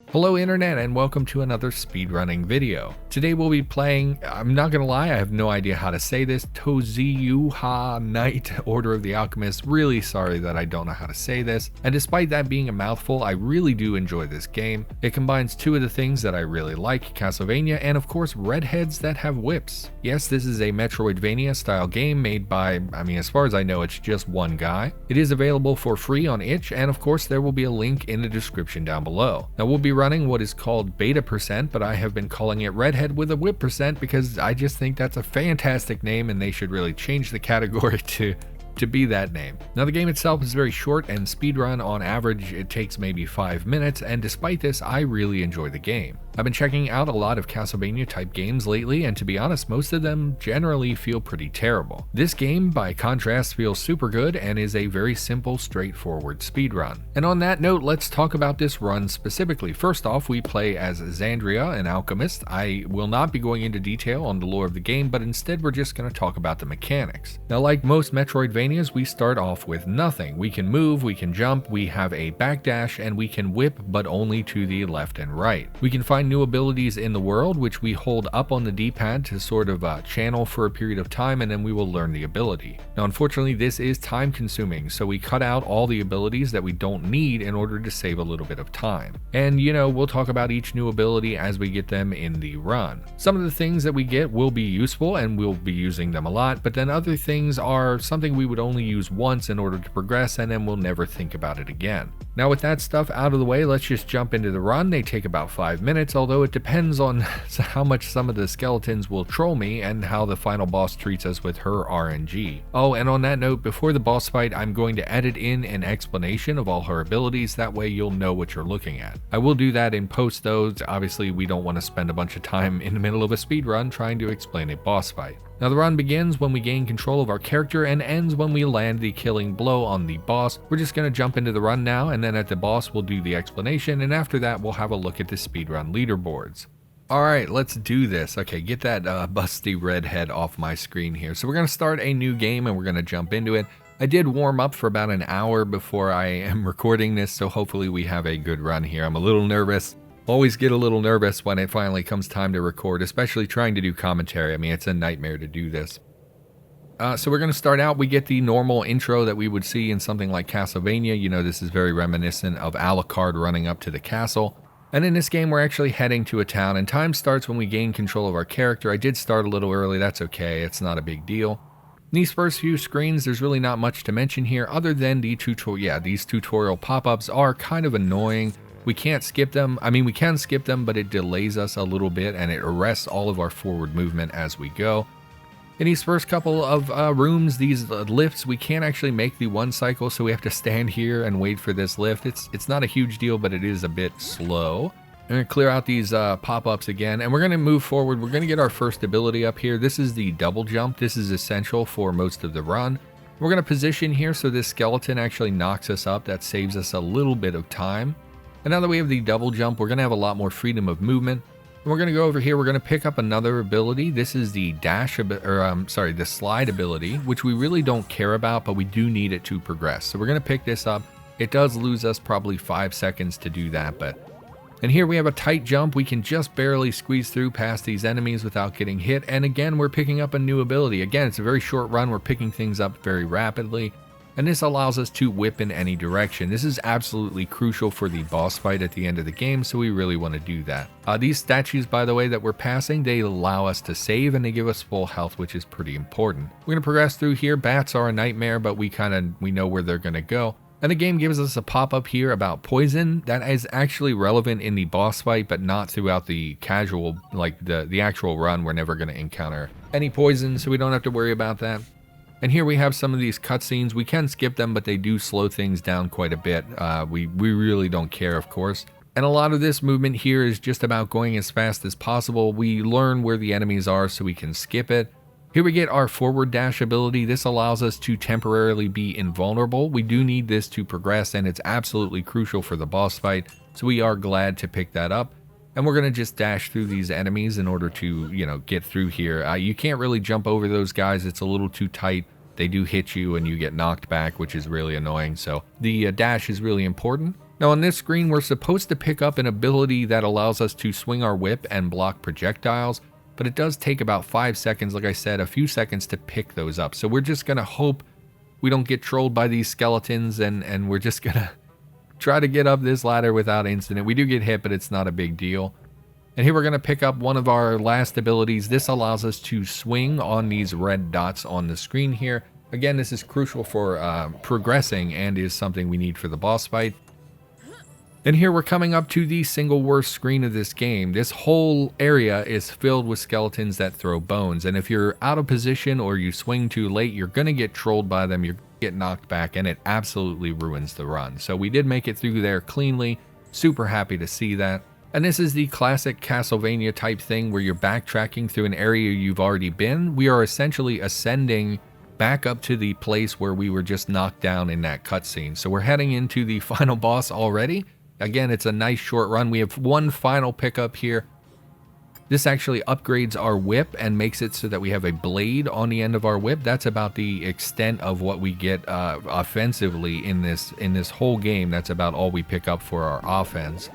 Hello Internet and welcome to another speedrunning video. Today we'll be playing, I'm not gonna lie, I have no idea how to say this, Toziuha Night, Order of the Alchemist. Really sorry that I don't know how to say this, and despite that being a mouthful, I really do enjoy this game. It combines two of the things that I really like, Castlevania and of course redheads that have whips. Yes, this is a Metroidvania style game made by, as far as I know, it's just one guy. It is available for free on itch, and of course there will be a link in the description down below. Now we'll be running what is called beta percent, but I have been calling it redhead with a whip percent because I just think that's a fantastic name and they should really change the category to be that name. Now the game itself is very short and speedrun on average it takes maybe 5 minutes, and despite this I really enjoy the game. I've been checking out a lot of Castlevania type games lately, and to be honest, most of them generally feel pretty terrible. This game, by contrast, feels super good and is a very simple, straightforward speedrun. And on that note, let's talk about this run specifically. First off, we play as Xandria, an alchemist. I will not be going into detail on the lore of the game, but instead we're just going to talk about the mechanics. Now, like most Metroidvanias, we start off with nothing. We can move, we can jump, we have a backdash, and we can whip, but only to the left and right. We can find new abilities in the world, which we hold up on the D-pad to sort of channel for a period of time, and then we will learn the ability. Now unfortunately this is time consuming, so we cut out all the abilities that we don't need in order to save a little bit of time. And we'll talk about each new ability as we get them in the run. Some of the things that we get will be useful and we'll be using them a lot, but then other things are something we would only use once in order to progress, and then we'll never think about it again. Now with that stuff out of the way, let's just jump into the run. They take about 5 minutes, although it depends on how much some of the skeletons will troll me and how the final boss treats us with her RNG. Oh, and on that note, before the boss fight, I'm going to edit in an explanation of all her abilities, that way you'll know what you're looking at. I will do that in post though. Obviously we don't want to spend a bunch of time in the middle of a speed run trying to explain a boss fight. Now the run begins when we gain control of our character and ends when we land the killing blow on the boss. We're just going to jump into the run now, and then at the boss we'll do the explanation, and after that we'll have a look at the speedrun leaderboards. Alright, let's do this. Okay, get that busty redhead off my screen here. So we're going to start a new game and we're going to jump into it. I did warm up for about an hour before I am recording this, so hopefully we have a good run here. I'm a little nervous. Always get a little nervous when it finally comes time to record, especially trying to do commentary. It's a nightmare to do this. So we're going to start out. We get the normal intro that we would see in something like Castlevania. This is very reminiscent of Alucard running up to the castle. And in this game, we're actually heading to a town, and time starts when we gain control of our character. I did start a little early. That's okay. It's not a big deal. In these first few screens, there's really not much to mention here other than the tutorial. These tutorial pop-ups are kind of annoying. We can't skip them. We can skip them, but it delays us a little bit and it arrests all of our forward movement as we go. In these first couple of rooms, these lifts, we can't actually make the one cycle, so we have to stand here and wait for this lift. It's not a huge deal, but it is a bit slow. I'm going to clear out these pop-ups again, and we're going to move forward. We're going to get our first ability up here. This is the double jump. This is essential for most of the run. We're going to position here so this skeleton actually knocks us up. That saves us a little bit of time. And now that we have the double jump, we're going to have a lot more freedom of movement. And we're going to go over here. We're going to pick up another ability. This is the the slide ability, which we really don't care about, but we do need it to progress. So we're going to pick this up. It does lose us probably 5 seconds to do that, and here we have a tight jump. We can just barely squeeze through past these enemies without getting hit. And again, we're picking up a new ability. Again, it's a very short run. We're picking things up very rapidly. And this allows us to whip in any direction. This is absolutely crucial for the boss fight at the end of the game, so we really want to do that. These statues, by the way, that we're passing, they allow us to save and they give us full health, which is pretty important. We're going to progress through here. Bats are a nightmare, but we know where they're going to go. And the game gives us a pop-up here about poison that is actually relevant in the boss fight, but not throughout the casual, like the actual run. We're never going to encounter any poison, so we don't have to worry about that. And here we have some of these cutscenes. We can skip them, but they do slow things down quite a bit. We really don't care, of course. And a lot of this movement here is just about going as fast as possible. We learn where the enemies are so we can skip it. Here we get our forward dash ability. This allows us to temporarily be invulnerable. We do need this to progress, and it's absolutely crucial for the boss fight. So we are glad to pick that up. And we're going to just dash through these enemies in order to, get through here. You can't really jump over those guys. It's a little too tight. They do hit you and you get knocked back, which is really annoying. So the dash is really important. Now on this screen, we're supposed to pick up an ability that allows us to swing our whip and block projectiles, but it does take about 5 seconds, like I said, a few seconds to pick those up. So we're just gonna hope we don't get trolled by these skeletons, and we're just gonna try to get up this ladder without incident. We do get hit, but it's not a big deal. And here we're gonna pick up one of our last abilities. This allows us to swing on these red dots on the screen here. Again, this is crucial for progressing and is something we need for the boss fight. And here we're coming up to the single worst screen of this game. This whole area is filled with skeletons that throw bones, and if you're out of position or you swing too late, you're gonna get trolled by them, you're gonna get knocked back, and it absolutely ruins the run. So we did make it through there cleanly, super happy to see that. And this is the classic Castlevania type thing where you're backtracking through an area you've already been. We are essentially ascending back up to the place where we were just knocked down in that cutscene. So we're heading into the final boss already. Again, it's a nice short run. We have one final pickup here. This actually upgrades our whip and makes it so that we have a blade on the end of our whip. That's about the extent of what we get offensively in this whole game. That's about all we pick up for our offense.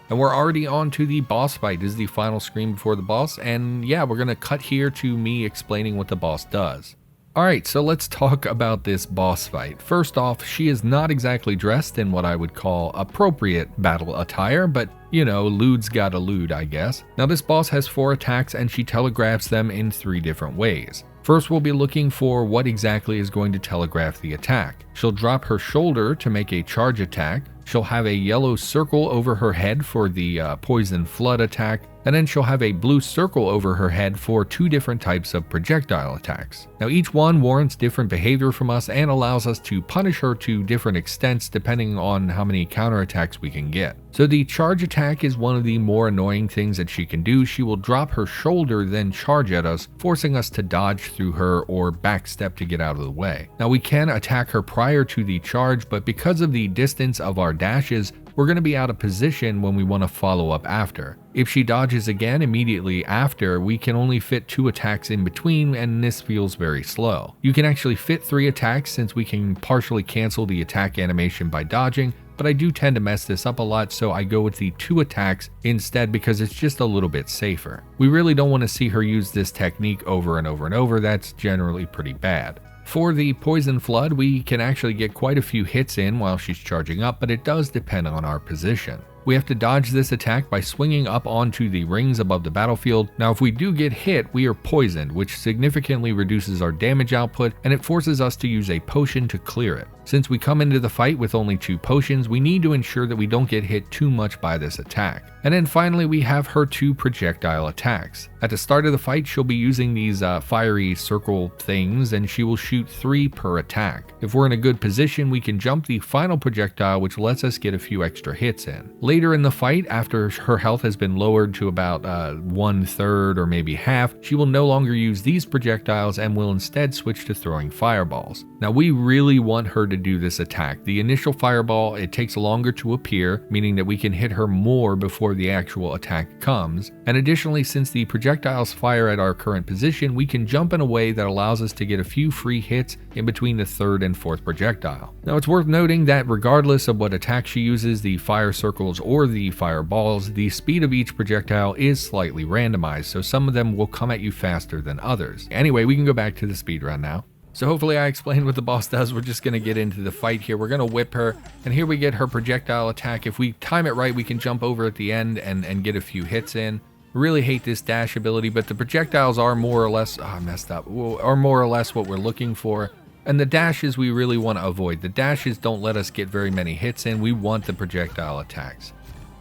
And we're already on to the boss fight. This is the final screen before the boss. And yeah, we're going to cut here to me explaining what the boss does. Alright, so let's talk about this boss fight. First off, she is not exactly dressed in what I would call appropriate battle attire, but you know, lewd's gotta lewd, I guess. Now this boss has 4 attacks and she telegraphs them in 3 different ways. First, we'll be looking for what exactly is going to telegraph the attack. She'll drop her shoulder to make a charge attack. She'll have a yellow circle over her head for the poison flood attack, and then she'll have a blue circle over her head for 2 different types of projectile attacks. Now each one warrants different behavior from us and allows us to punish her to different extents depending on how many counterattacks we can get. So the charge attack is one of the more annoying things that she can do. She will drop her shoulder, then charge at us, forcing us to dodge through her or backstep to get out of the way. Now we can attack her prior to the charge, but because of the distance of our dashes, we're going to be out of position when we want to follow up after. If she dodges again immediately after, we can only fit 2 attacks in between, and this feels very slow. You can actually fit 3 attacks since we can partially cancel the attack animation by dodging, but I do tend to mess this up a lot, so I go with the 2 attacks instead because it's just a little bit safer. We really don't want to see her use this technique over and over and over. That's generally pretty bad. For the poison flood, we can actually get quite a few hits in while she's charging up, but it does depend on our position. We have to dodge this attack by swinging up onto the rings above the battlefield. Now if we do get hit, we are poisoned, which significantly reduces our damage output, and it forces us to use a potion to clear it. Since we come into the fight with only 2 potions, we need to ensure that we don't get hit too much by this attack. And then finally we have her 2 projectile attacks. At the start of the fight, she'll be using these fiery circle things, and she will shoot 3 per attack. If we're in a good position, we can jump the final projectile, which lets us get a few extra hits in. Later in the fight, after her health has been lowered to about 1/3 or maybe half, she will no longer use these projectiles and will instead switch to throwing fireballs. Now we really want her to do this attack. The initial fireball, it takes longer to appear, meaning that we can hit her more before the actual attack comes. And additionally, since the projectiles fire at our current position, we can jump in a way that allows us to get a few free hits in between the 3rd and 4th projectile. Now it's worth noting that regardless of what attack she uses, the fire circles or the fireballs, the speed of each projectile is slightly randomized, so some of them will come at you faster than others. Anyway, we can go back to the speedrun now. So hopefully I explained what the boss does. We're just going to get into the fight here. We're going to whip her, and here we get her projectile attack. If we time it right, we can jump over at the end and get a few hits in. Really hate this dash ability, but the projectiles are more or less, I messed up, are more or less what we're looking for. And the dashes we really want to avoid. The dashes don't let us get very many hits in. We want the projectile attacks.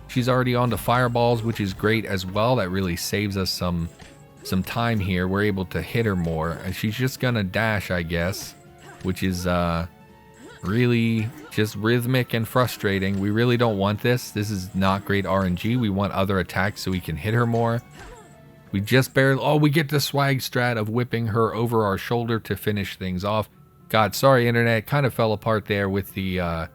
She's already on to fireballs, which is great as well. That really saves us some time here. We're able to hit her more, and she's just gonna dash, I guess, which is really just rhythmic and frustrating. We really don't want this. This is not great RNG. We want other attacks so we can hit her more. We just barely, oh, we get the swag strat of whipping her over our shoulder to finish things off. God, sorry internet, kind of fell apart there with the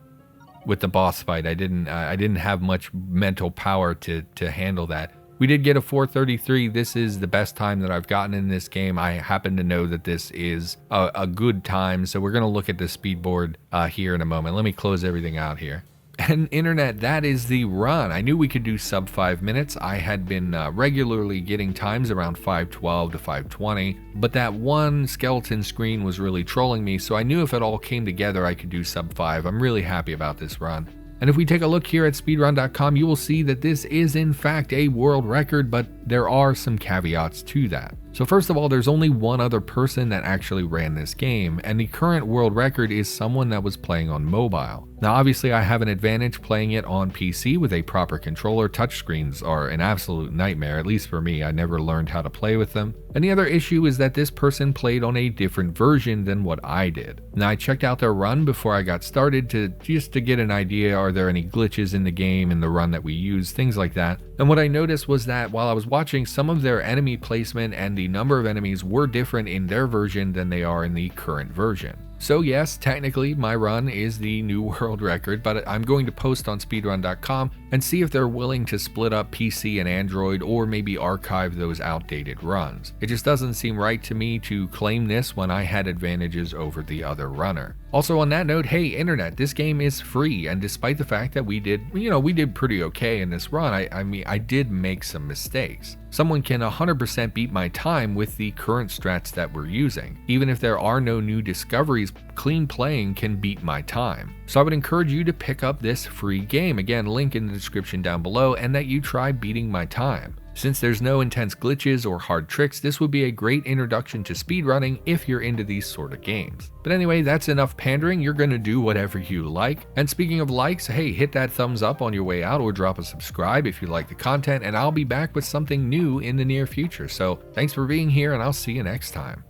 boss fight. I didn't have much mental power to handle that. We did get a 4:33. This is the best time that I've gotten in this game. I happen to know that this is a good time, so we're going to look at the speed board here in a moment. Let me close everything out here. And internet, that is the run. I knew we could do sub 5 minutes. I had been regularly getting times around 5:12 to 5:20, but that one skeleton screen was really trolling me, so I knew if it all came together I could do sub 5. I'm really happy about this run. And if we take a look here at speedrun.com, you will see that this is in fact a world record, but there are some caveats to that. So first of all, there's only one other person that actually ran this game, and the current world record is someone that was playing on mobile. Now obviously I have an advantage playing it on PC with a proper controller. Touchscreens are an absolute nightmare, at least for me. I never learned how to play with them. And the other issue is that this person played on a different version than what I did. Now I checked out their run before I got started just to get an idea, are there any glitches in the game in the run that we use, things like that. And what I noticed was that while I was watching, some of their enemy placement and the number of enemies were different in their version than they are in the current version. So yes, technically my run is the new world record, but I'm going to post on speedrun.com and see if they're willing to split up PC and Android, or maybe archive those outdated runs. It just doesn't seem right to me to claim this when I had advantages over the other runner. Also on that note, hey internet, this game is free, and despite the fact that we did pretty okay in this run, I did make some mistakes. Someone can 100% beat my time with the current strats that we're using. Even if there are no new discoveries, clean playing can beat my time. So I would encourage you to pick up this free game. Again, link in the description down below, and that you try beating my time. Since there's no intense glitches or hard tricks, this would be a great introduction to speedrunning if you're into these sort of games. But anyway, that's enough pandering. You're gonna do whatever you like. And speaking of likes, hey, hit that thumbs up on your way out, or drop a subscribe if you like the content, and I'll be back with something new in the near future. So thanks for being here, and I'll see you next time.